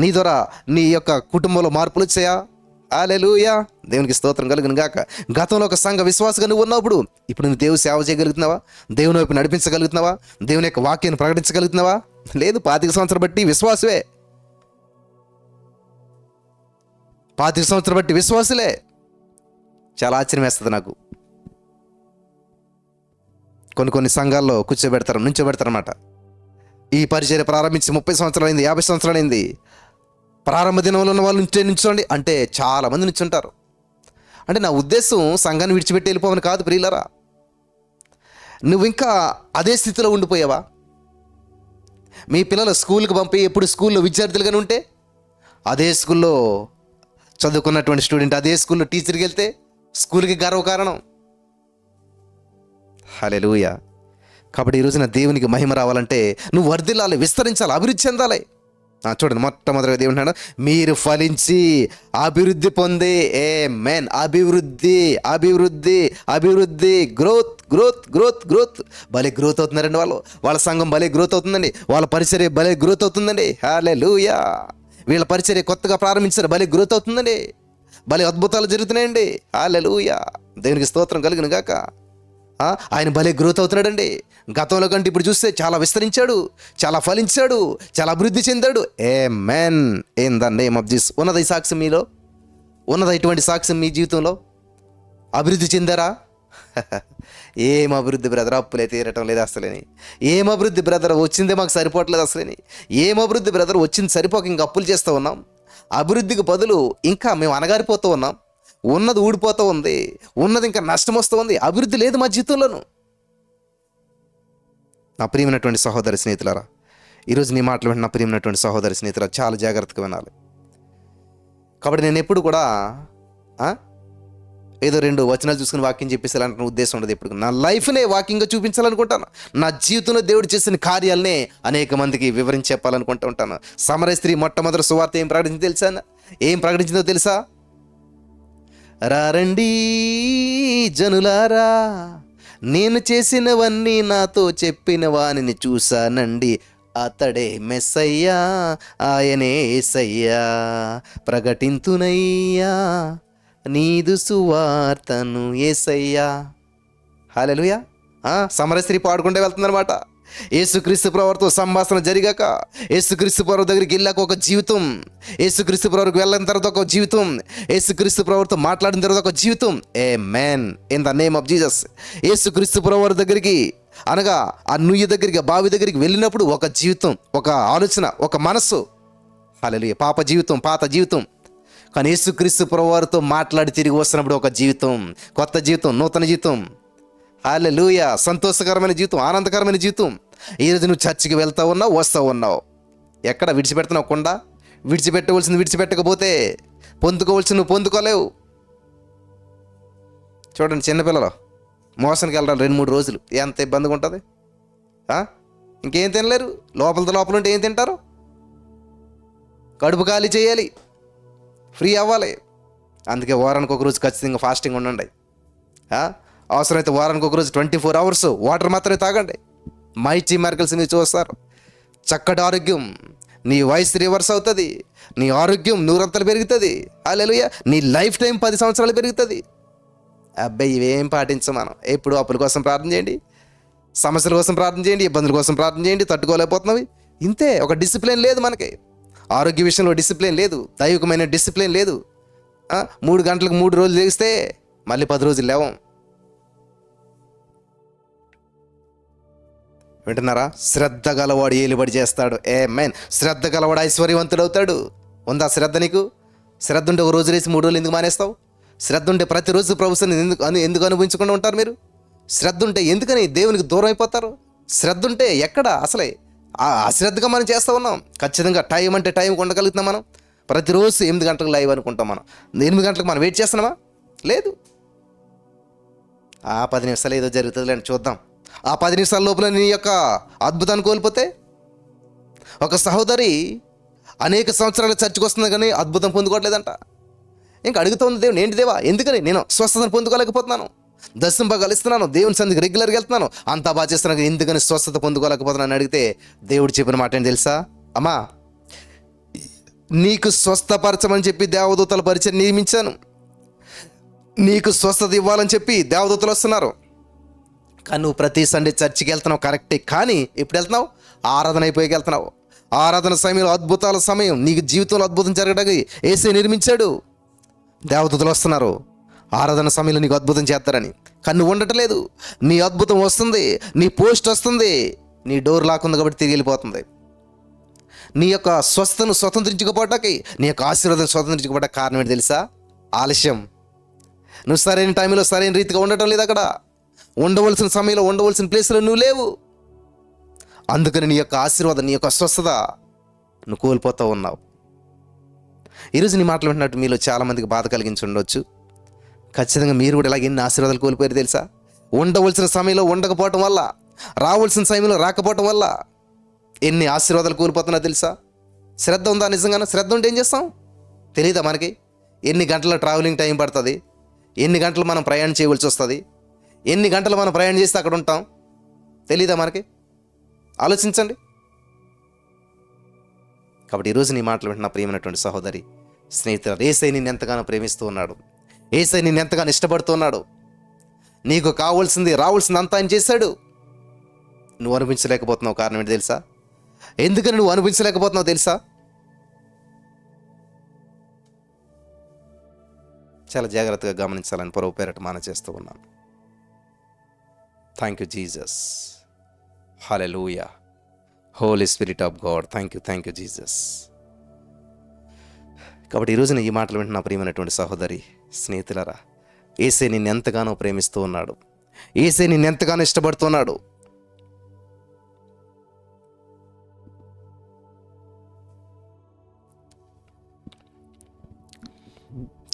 నీ ద్వారా నీ యొక్క కుటుంబంలో మార్పులు వచ్చాయా? హల్లెలూయా. దేవునికి స్తోత్రం కలుగును గాక. గతంలో ఒక సంఘ విశ్వాసగా నువ్వు ఉన్నప్పుడు ఇప్పుడు నువ్వు దేవుని సేవ చేయగలుగుతున్నావా? దేవుని వైపు నడిపించగలుగుతున్నావా? దేవుని యొక్క వాక్యాన్ని ప్రకటించగలుగుతున్నావా? లేదు. 25 సంవత్సరాలు బట్టి విశ్వాసమే, 25 సంవత్సరాలు బట్టి విశ్వాసులే. చాలా ఆశ్చర్యం వేస్తుంది నాకు. కొన్ని సంఘాల్లో నుంచోబెడతారన్నమాట. ఈ పరిచర్య ప్రారంభించి 30 సంవత్సరాలైంది, 50 సంవత్సరాలైంది, ప్రారంభ దినంలో ఉన్న వాళ్ళు నించోండి అంటే చాలామంది నించుంటారు. అంటే నా ఉద్దేశం సంఘాన్ని విడిచిపెట్టి వెళ్ళిపోవని కాదు ప్రియులరా. నువ్వు ఇంకా అదే స్థితిలో ఉండిపోయావా? మీ పిల్లలు స్కూల్కి పంపి ఎప్పుడు స్కూల్లో విద్యార్థులుగానే ఉంటే, అదే స్కూల్లో చదువుకున్నటువంటి స్టూడెంట్ అదే స్కూల్లో టీచర్కి వెళ్తే స్కూల్కి గర్వకారణం. హల్లెలూయా. కాబట్టి ఈ రోజున దేవునికి మహిమ రావాలంటే నువ్వు వర్ధిల్లాలి, విస్తరించాలి, అభివృద్ధి చెందాలి. చూడండి, మొట్టమొదటిగా దేవుడు అంటున్నాడు, మీరు ఫలించి అభివృద్ధి పొంది. ఆమేన్. అభివృద్ధి, అభివృద్ధి, అభివృద్ధి, గ్రోత్, గ్రోత్, గ్రోత్, గ్రోత్. భలే గ్రోత్ అవుతున్నారండి వాళ్ళ సంఘం భలే గ్రోత్ అవుతుందండి. వాళ్ళ పరిచర్య భలే గ్రోత్ అవుతుందండి. హల్లెలూయా. వీళ్ళ పరిచర్య కొత్తగా ప్రారంభించారు, భలే గ్రోత్ అవుతుందండి. భలే అద్భుతాలు జరుగుతున్నాయండి. హల్లెలూయా. దేవునికి స్తోత్రం కలుగును గాక. ఆయన భలే గ్రోత్ అవుతున్నాడండి. గతంలో కంటే ఇప్పుడు చూస్తే చాలా విస్తరించాడు, చాలా ఫలించాడు, చాలా అభివృద్ధి చెందాడు. ఆమేన్. In the name of Jesus. ఉన్నది ఈ సాక్ష్యం మీలో? ఉన్నదా ఇటువంటి సాక్ష్యం మీ జీవితంలో? అభివృద్ధి చెందారా? ఏం అభివృద్ధి బ్రదర్, అప్పులే తీరటం లేదు అసలేని. ఏం అభివృద్ధి బ్రదర్, వచ్చిందే మాకు సరిపోవట్లేదు అసలేని. ఏం అభివృద్ధి బ్రదర్, వచ్చింది సరిపోక ఇంకా అప్పులు చేస్తూ ఉన్నాం. అభివృద్ధికి బదులు ఇంకా మేము అనగారిపోతూ ఉన్నాం. ఉన్నది ఊడిపోతూ ఉంది, ఉన్నది ఇంకా నష్టం వస్తూ ఉంది. అభివృద్ధి లేదు మా జీవితంలోనూ. నా ప్రియమైనటువంటి సహోదరి స్నేహితులారా, ఈరోజు నీ మాటలు వింటున్న నా ప్రియమైనటువంటి సహోదరి స్నేహితులారా, చాలా జాగ్రత్తగా వినాలి. కాబట్టి నేను ఎప్పుడు కూడా ఏదో 2 వచనాలు చూసుకుని వాక్యం చెప్పేసేలాంటి ఉద్దేశం ఉండదు. ఎప్పుడు నా లైఫ్నే వాక్యంగా చూపించాలనుకుంటాను. నా జీవితంలో దేవుడు చేసిన కార్యాలనే అనేక మందికి వివరించి చెప్పాలనుకుంటూ ఉంటాను. సమరయ స్త్రీ మొట్టమొదటి సువార్త ఏం ప్రకటించిందో తెలుసా? రారండి జనులారా, నేను చేసినవన్నీ నాతో చెప్పిన వానిని చూశానండి. అతడే మెస్సయ్యా, ఆయనే యేసయ్యా, ప్రకటింతునయ్యా నీదు సువార్తను యేసయ్యా. హల్లెలూయా. సమరయ స్త్రీ పాడుకుంటే వెళ్తుందనమాట. యేసుక్రీస్తు ప్రభువుతో సంభాషణ జరిగాక, యేసుక్రీస్తు ప్రభువు దగ్గరికి వెళ్ళాక ఒక జీవితం, యేసుక్రీస్తు ప్రభువుకి వెళ్ళిన తర్వాత ఒక జీవితం, యేసుక్రీస్తు ప్రభువుతో మాట్లాడిన తర్వాత ఒక జీవితం. ఆమేన్. In the name of Jesus. యేసుక్రీస్తు ప్రభువు దగ్గరికి అనగా ఆ నుయ్యి దగ్గరికి, బావి దగ్గరికి వెళ్ళినప్పుడు ఒక జీవితం, ఒక ఆలోచన, ఒక మనస్సు. హల్లెలూయా. పాత జీవితం. కానీ యేసుక్రీస్తు ప్రభువుతో మాట్లాడి తిరిగి వస్తున్నప్పుడు ఒక జీవితం, కొత్త జీవితం, నూతన జీవితం. హల్లెలూయా. సంతోషకరమైన జీవితం, ఆనందకరమైన జీవితం. ఈరోజు నువ్వు చర్చికి వెళ్తూ ఉన్నావు, వస్తూ ఉన్నావు. ఎక్కడ విడిచిపెడుతున్నావు? కొండ విడిచిపెట్టవలసింది విడిచిపెట్టకపోతే పొందుకోవలసింది నువ్వు పొందుకోలేవు. చూడండి, చిన్నపిల్లలు మోసానికి వెళ్ళాలి 2-3 రోజులు, ఎంత ఇబ్బందిగా ఉంటుంది. ఇంకేం తినలేరు. లోపల ఉంటే ఏం తింటారు? కడుపు ఖాళీ చేయాలి, ఫ్రీ అవ్వాలి. అందుకే వారానికి ఒక రోజు ఖచ్చితంగా ఫాస్టింగ్ ఉండండి. అవసరమైతే వారానికి ఒక రోజు 24 అవర్స్ వాటర్ మాత్రమే తాగండి. మైటీ మిరకల్స్ మీరు చూస్తారు. చక్కటి ఆరోగ్యం, నీ వయసు రివర్స్ అవుతుంది, నీ ఆరోగ్యం 100 అంతలు పెరుగుతుంది. హల్లెలూయా. నీ లైఫ్ టైం 10 సంవత్సరాలు పెరుగుతుంది. అబ్బాయి ఇవేం పాటించం మనం. ఎప్పుడు అప్పుల కోసం ప్రార్థన చేయండి, సమస్యల కోసం ప్రార్థన చేయండి, ఇబ్బందుల కోసం ప్రార్థన చేయండి. తట్టుకోలేకపోతున్నావి. ఇంతే. ఒక డిసిప్లిన్ లేదు మనకి. ఆరోగ్య విషయంలో డిసిప్లిన్ లేదు, దైవికమైన డిసిప్లిన్ లేదు. 3 గంటలకు 3 రోజులు లేస్తే మళ్ళీ 10 రోజులు లేవం. వింటున్నారా? శ్రద్ధ గలవాడు ఏలుబడి చేస్తాడు. ఆమేన్. శ్రద్ధ గలవాడు ఐశ్వర్యవంతుడు అవుతాడు. ఉందా శ్రద్ధ నీకు? శ్రద్ధ ఉంటే ఒక రోజు వేసి 3 రోజులు ఎందుకు మానేస్తావు? శ్రద్ధ ఉంటే ప్రతిరోజు ప్రభుత్వాన్ని ఎందుకు అనుభవించకుండా ఉంటారు మీరు? శ్రద్ధ ఉంటే ఎందుకని దేవునికి దూరం అయిపోతారు? శ్రద్ధ ఉంటే ఎక్కడ అసలే అశ్రద్ధగా మనం చేస్తూ ఉన్నాం. ఖచ్చితంగా టైం అంటే టైం ఉండగలుగుతున్నాం మనం. ప్రతిరోజు 8 గంటలకు లైవ్ అనుకుంటాం మనం. 8 గంటలకు మనం వెయిట్ చేస్తున్నామా? లేదు. 10 నిమిషాలు ఏదో జరుగుతుంది అని చూద్దాం. 10 నిమిషాల లోపల నీ యొక్క అద్భుతాన్ని కోల్పోతే. ఒక సహోదరి అనేక సంవత్సరాలు చర్చకు వస్తుంది కానీ అద్భుతం పొందుకోవట్లేదంట. ఇంకా అడుగుతోంది దేవుని, ఏంటి దేవా ఎందుకని నేను స్వస్థతను పొందుకోలేకపోతున్నాను, దర్శింపగలు ఇస్తున్నాను, దేవుని సన్నిధికి రెగ్యులర్గా వెళ్తున్నాను, అంతా బాగా చేస్తున్నాను, ఎందుకని స్వస్థత పొందుకోలేకపోతున్నాను అడిగితే దేవుడు చెప్పిన మాట ఏంటి తెలుసా? అమ్మా, నీకు స్వస్థపరచమని చెప్పి దేవదూతల పరిచయం నియమించాను, నీకు స్వస్థత ఇవ్వాలని చెప్పి దేవదూతలు వస్తున్నారు, కానీ నువ్వు ప్రతి సండే చర్చికి వెళ్తున్నావు కరెక్టే, కానీ ఎప్పుడు వెళ్తున్నావు? ఆరాధన అయిపోయి వెళ్తున్నావు. ఆరాధన సమయంలో అద్భుతాల సమయం, నీకు జీవితంలో అద్భుతం జరగడానికి యేసే నిర్మించాడు. దేవదూతలు వస్తున్నారు ఆరాధన సమయంలో నీకు అద్భుతం చేస్తారని, కానీ నువ్వు ఉండట్లేదు. నీ అద్భుతం వస్తుంది, నీ పోస్ట్ వస్తుంది, నీ డోర్ లాక్ ఉంది కాబట్టి తిరిగి వెళ్ళిపోతుంది. నీ యొక్క స్వస్థను స్వతంత్రించుకోవటానికి, నీ యొక్క ఆశీర్వాదం స్వతంత్రించుకోవడానికి కారణం ఏంటి తెలుసా? ఆలస్యం. నువ్వు సరైన టైంలో సరైన రీతిగా ఉండటం లేదు, అక్కడ ఉండవలసిన సమయంలో ఉండవలసిన ప్లేస్లో నువ్వు లేవు. అందుకని నీ యొక్క ఆశీర్వాదం, నీ యొక్క స్వస్థత నువ్వు కోల్పోతూ ఉన్నావు. ఈరోజు నీ మాటలు వింటున్నట్టు మీలో చాలామందికి బాధ కలిగించి ఉండొచ్చు. ఖచ్చితంగా మీరు కూడా ఇలాగ ఎన్ని ఆశీర్వాదాలు కోల్పోయారు తెలుసా? ఉండవలసిన సమయంలో ఉండకపోవటం వల్ల, రావాల్సిన సమయంలో రాకపోవటం వల్ల ఎన్ని ఆశీర్వాదాలు కోల్పోతున్నా తెలుసా? శ్రద్ధ ఉందా? నిజంగానే శ్రద్ధ ఉంటే ఏం చేస్తాం తెలియదా మనకి? ఎన్ని గంటల ట్రావెలింగ్ టైం పడుతుంది, ఎన్ని గంటలు మనం ప్రయాణం చేయవలసి వస్తుంది, ఎన్ని గంటలు మనం ప్రయాణం చేస్తే అక్కడ ఉంటాం తెలీదా మనకి? ఆలోచించండి. కాబట్టి ఈరోజు నీ మాటలు వింటున్న ప్రియమైనటువంటి సహోదరి, స్నేహితులు, యేసయ్య నిన్ను ఎంతగానో ప్రేమిస్తూ ఉన్నాడు, యేసయ్య నిన్ను ఎంతగానో ఇష్టపడుతున్నాడు. నీకు కావాల్సింది రావాల్సింది అంతా ఆయన చేశాడు. నువ్వు అనిపించలేకపోతున్నావు. కారణం ఏంటి తెలుసా? ఎందుకని నువ్వు అనిపించలేకపోతున్నావు తెలుసా? చాలా జాగ్రత్తగా గమనించాలని పొరవ పేరట మాన చేస్తూ ఉన్నాను. Thank you Jesus. Hallelujah. Holi spirit of God. Thank you Jesus. కాబట్టి ఈరోజున ఈ మాటలు వింటున్న ప్రియమైనటువంటి సహోదరి, స్నేహితులారా, యేసయ్య నిన్ను ఎంతగానో ప్రేమిస్తూ ఉన్నాడు, యేసయ్య నిన్ను ఎంతగానో ఇష్టపడుతున్నాడు.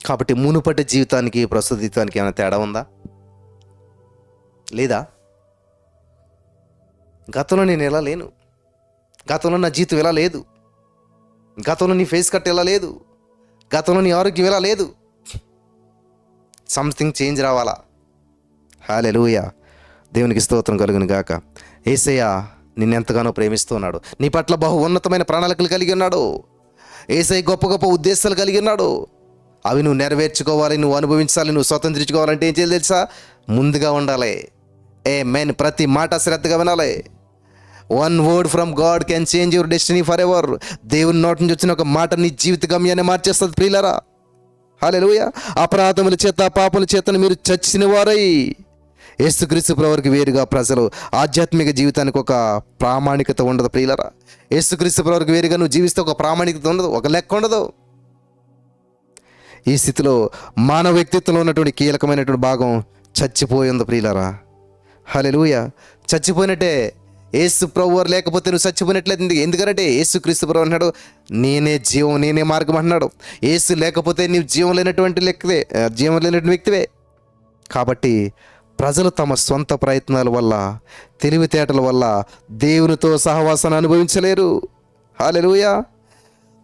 కాబట్టి మునుపటి జీవితానికి ప్రస్తుత జీవితానికి ఏమైనా తేడా ఉందా? లేదా? గతంలో నేను ఎలా లేను, గతంలో నా జీవితం ఎలా లేదు, గతంలో నీ ఫేస్ కట్ ఎలా లేదు, గతంలో నీ ఆరోగ్యం ఎలా లేదు. సంథింగ్ చేంజ్ రావాలా. హల్లెలూయా. దేవునికి స్తోత్రం కలుగును గాక. యేసయ్య నిన్నెంతగానో ప్రేమిస్తున్నాడు, నీ పట్ల బహు ఉన్నతమైన ప్రణాళికలు కలిగి ఉన్నాడు. యేసయ్య గొప్ప గొప్ప ఉద్దేశాలు కలిగి ఉన్నాడు. అవి నువ్వు నెరవేర్చుకోవాలి, నువ్వు అనుభవించాలి, నువ్వు స్వతంత్రించుకోవాలంటే ఏం చేయాలి తెలుసా? ముందుగా ఉండాలి. ఆమేన్. ప్రతి మాట శ్రద్ధగా వినాలి. One word from God can change your destiny for ever. దేవుని నోటి నుంచి వచ్చిన ఒక మాట నీ జీవిత గమ్యాన్ని మార్చేస్తుంది ప్రియులారా. హల్లెలూయా. అపరాధముల చేత పాపముల చేతను మీరు చచ్చిన వారై యేసుక్రీస్తు ప్రభువుకి వేరుగా ప్రజలు ఆధ్యాత్మిక జీవితానికి ఒక ప్రామాణికత ఉండదు ప్రియులారా. యేసుక్రీస్తు ప్రభువుకి వేరుగా నువ్వు జీవిస్తే ఒక ప్రామాణికత ఉండదు, ఒక లెక్క ఉండదు. ఈ స్థితిలో మానవ వ్యక్తిత్వంలో ఉన్నటువంటి కీలకమైనటువంటి భాగం చచ్చిపోయి ఉంది ప్రియులారా. హల్లెలూయా. చచ్చిపోయినట్టే. యేసు ప్రభువారు లేకపోతే నువ్వు చచ్చిపోయినట్లేదు. ఎందుకంటే యేసుక్రీస్తు ప్రభువు అన్నాడు, నేనే జీవం, నేనే మార్గం అన్నాడు. యేసు లేకపోతే నీవు జీవం లేనటువంటి వ్యక్తివే. కాబట్టి ప్రజలు తమ సొంత ప్రయత్నాల వల్ల, తెలివితేటల వల్ల దేవునితో సహవాసాన్ని అనుభవించలేరు. హల్లెలూయా.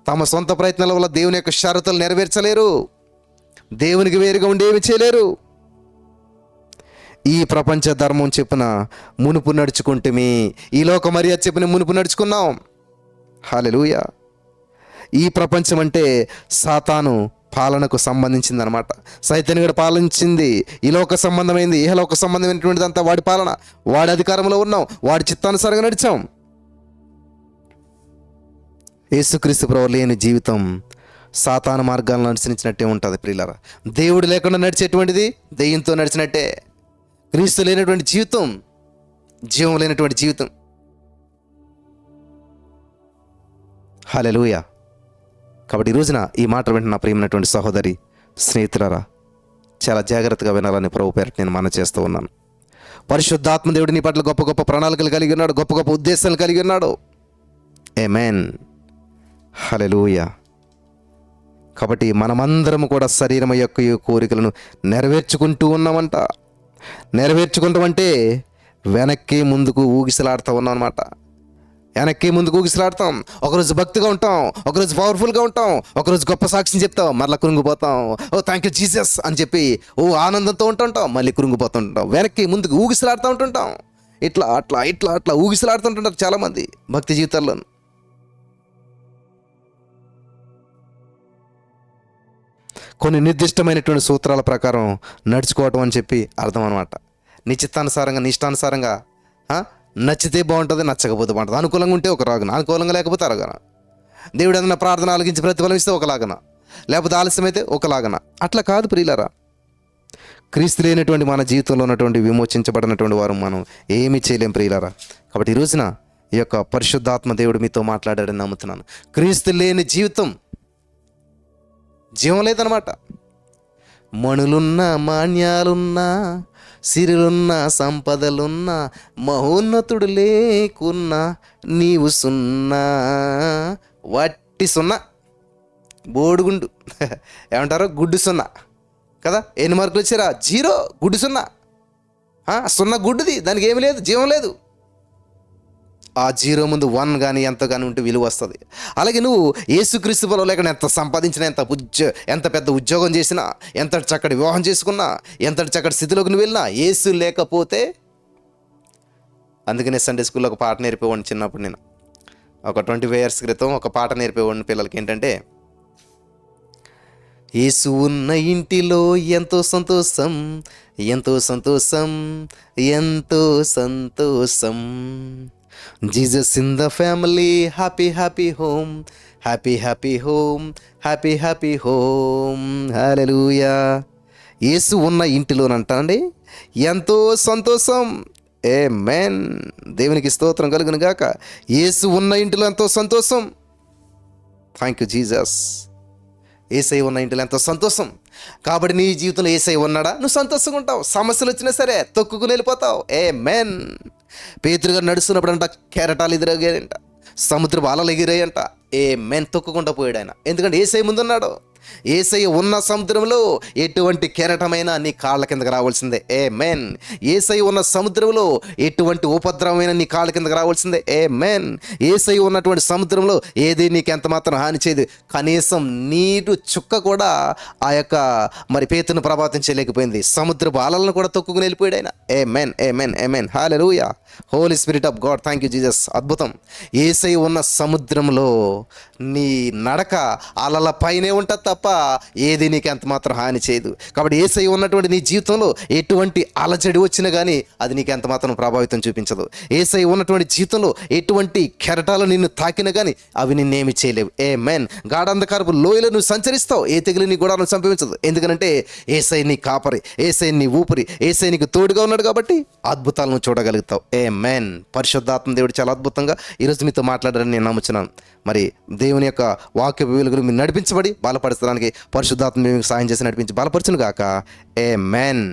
తమ సొంత ప్రయత్నాల వల్ల దేవుని యొక్క షరతులు నెరవేర్చలేరు, దేవునికి వేరుగా ఉండి ఏమి చేయలేరు. ఈ ప్రపంచ ధర్మం చెప్పిన మునుపు నడుచుకుంటేమి, ఈ లోక మర్యాద చెప్పిన మునుపు నడుచుకున్నాం. హల్లెలూయా. ఈ ప్రపంచం అంటే సాతాను పాలనకు సంబంధించింది అనమాట. సైతానుడు పాలించింది ఈ లోక సంబంధమైంది, ఇహలోక సంబంధమైనటువంటిది అంతా వాడి పాలన. వాడి అధికారంలో ఉన్నాం, వాడి చిత్తానుసారంగా నడిచాం. యేసుక్రీస్తు ప్రభువు లేని జీవితం సాతాను మార్గాలను అనుసరించినట్టే ఉంటుంది ప్రియులారా. దేవుడు లేకుండా నడిచేటువంటిది దెయ్యంతో నడిచినట్టే. క్రీస్తు లేనటువంటి జీవితం జీవం లేనటువంటి జీవితం. హల్లెలూయా. కాబట్టి ఈ రోజున ఈ మాట వింటున్న ప్రియమైనటువంటి సహోదరి, స్నేహితులారా, చాలా జాగ్రత్తగా వినాలని ప్రభు పేరట నేను మనవి చేస్తూ ఉన్నాను. పరిశుద్ధాత్మ దేవుడు నీ పట్ల గొప్ప గొప్ప ప్రణాళికలు కలిగి ఉన్నాడు, గొప్ప గొప్ప ఉద్దేశాలు కలిగి ఉన్నాడు. ఆమేన్. హల్లెలూయా. కాబట్టి మనమందరం కూడా శరీరం యొక్క ఈ కోరికలను నెరవేర్చుకుంటూ ఉన్నామంట. నెరవేర్చుకుంటామంటే వెనక్కి ముందుకు ఊగిసలాడుతూ ఉన్నాం అనమాట. వెనక్కి ముందుకు ఊగిసలాడతాం. ఒకరోజు భక్తిగా ఉంటాం, ఒకరోజు పవర్ఫుల్గా ఉంటాం, ఒకరోజు గొప్ప సాక్ష్యం చెప్తాం, మళ్ళీ కృంగిపోతాం. ఓ థ్యాంక్ యూ జీసస్ అని చెప్పి ఓ ఆనందంతో ఉంటుంటాం, మళ్ళీ కృంగిపోతుంటాం. వెనక్కి ముందుకు ఊగిసలాడుతూ ఉంటుంటాం. ఇట్లా అట్లా ఇట్లా అట్లా ఊగిసలాడుతుంటుంటారు చాలామంది భక్తి జీవితాల్లో. కొన్ని నిర్దిష్టమైనటువంటి సూత్రాల ప్రకారం నడుచుకోవటం అని చెప్పి అర్థం అనమాట. నీ చిత్తానుసారంగా, నీ ఇష్టానుసారంగా నచ్చితే బాగుంటుంది, నచ్చకపోతే బాగుంటుంది. అనుకూలంగా ఉంటే ఒక రాగన, అనుకూలంగా లేకపోతే అరగన. దేవుడు ఏదైనా ప్రార్థన ఆలకించి ప్రతిఫలం ఇస్తే ఒకలాగన, లేకపోతే ఆలస్యమైతే ఒకలాగన. అట్లా కాదు ప్రియులారా. క్రీస్తు లేనటువంటి మన జీవితంలో ఉన్నటువంటి విమోచించబడినటువంటి వారు మనం ఏమీ చేయలేం ప్రియులారా. కాబట్టి ఈ రోజున ఈ యొక్క పరిశుద్ధాత్మ దేవుడు మీతో మాట్లాడాడని నమ్ముతున్నాను. క్రీస్తు లేని జీవితం జీవం లేదనమాట. మణులున్నా, మాన్యాలున్నా, సిరులున్నా, సంపదలున్నా, మహోన్నతుడు లేకున్నా నీవు సున్నా, వట్టి సున్నా, బోడుగుండు ఏమంటారు, గుడ్డు సున్నా కదా. ఎన్ని మార్కులు వచ్చారా? 0, గుడ్డు సున్నా. సున్నా గుడ్డుది, దానికి ఏమి లేదు, జీవం లేదు. ఆ 0 ముందు 1 కానీ ఎంత కానీ ఉంటే విలువ వస్తుంది. అలాగే నువ్వు యేసుక్రీస్తు బలం లేకుండా ఎంత సంపాదించినా, ఎంత పెద్ద ఉద్యోగం చేసినా, ఎంత చక్కటి వివాహం చేసుకున్నా, ఎంత చక్కటి స్థితిలోకి నువ్వు వెళ్ళినా, యేసు లేకపోతే. అందుకనే సండే స్కూల్లో ఒక పాట నేర్పేవాడిని చిన్నప్పుడు. నేను ఒక 25 years క్రితం ఒక పాట నేర్పేవాడిని పిల్లలకి. ఏంటంటే, యేసు ఉన్న ఇంటిలో ఎంతో సంతోషం, ఎంతో సంతోషం, ఎంతో సంతోషం. Jesus in the family, happy happy home, happy happy home, happy happy home. హల్లెలూయా. యేసు ఉన్న ఇంటిలోనంట అండి ఎంతో సంతోషం. ఆమేన్. దేవునికి స్తోత్రం కలుగును గాక. యేసు ఉన్న ఇంటిలో ఎంతో సంతోషం. Thank you Jesus. యేసయ్య ఉన్న ఇంటిలో ఎంతో సంతోషం. కాబట్టి నీ జీవితంలో యేసయ్య ఉన్నాడా, నువ్వు సంతోషంగా ఉంటావు. సమస్యలు వచ్చినా సరే తొక్కుకుని వెళ్ళిపోతావు. ఆమేన్. పేతురు గారు నడుస్తున్నప్పుడు అంట కెరటాలు ఎదురయ్యాయంట, సముద్రపు అలలు ఎగిరాయంట. ఆమేన్. తొక్కుకుంటూ పోయాడు ఆయన. ఎందుకంటే యేసయ్య ముందున్నాడు. యేసయ్య ఉన్న సముద్రంలో ఎటువంటి కెరటమైనా నీ కాళ్ళ కిందకి రావాల్సిందే. ఆమేన్. యేసయ్య ఉన్న సముద్రంలో ఎటువంటి ఉపద్రవమైన నీ కాళ్ళ కిందకి రావాల్సిందే. ఆమేన్. యేసయ్య ఉన్నటువంటి సముద్రంలో ఏది నీకు ఎంత మాత్రం హాని చేయదు. కనీసం నీరు చుక్క కూడా ఆ యొక్క మరి పేతును ప్రభావితం చేయలేకపోయింది. సముద్రపు అలలను కూడా తొక్కుకుని వెళ్ళిపోయాడు ఆయన. ఆమేన్, ఆమేన్, ఆమేన్. హల్లెలూయా. Holi spirit of God, thank you Jesus. అద్భుతం. యేసయ్య ఉన్న సముద్రంలో నీ నడక అలల పైనే ఉంటుంది తప్ప ఏది నీకు ఎంత మాత్రం హాని చేయదు. కాబట్టి యేసయ్య ఉన్నటువంటి నీ జీవితంలో ఎటువంటి అలజడి వచ్చినా కానీ అది నీకు ఎంత మాత్రం ప్రభావితం చూపించదు. యేసయ్య ఉన్నటువంటి జీవితంలో ఎటువంటి కెరటాలు నిన్ను తాకినా కానీ అవి నిన్నేమి చేయలేవు. ఆమేన్. గాఢంధకారపు లోయలో నువ్వు సంచరిస్తావు, ఏ తెగులు నీ గుడాలను సంభవించదు. ఎందుకంటే యేసయ్య నీ కాపరి, యేసయ్య నీ ఊపిరి, యేసయ్య నీకు తోడుగా ఉన్నాడు కాబట్టి అద్భుతాలను చూడగలుగుతావు. ఆమేన్. పరిశుద్ధాత్మ దేవుడు చాలా అద్భుతంగా ఈరోజు మీతో మాట్లాడారని నేను నమ్ముచున్నాను. మరి దేవుని యొక్క వాక్య వెలుగులు మీరు నడిపించబడి బలపరచడానికి పరిశుద్ధాత్మ మీకు సాయం చేసి నడిపించి బలపరచును గాక. ఆమేన్.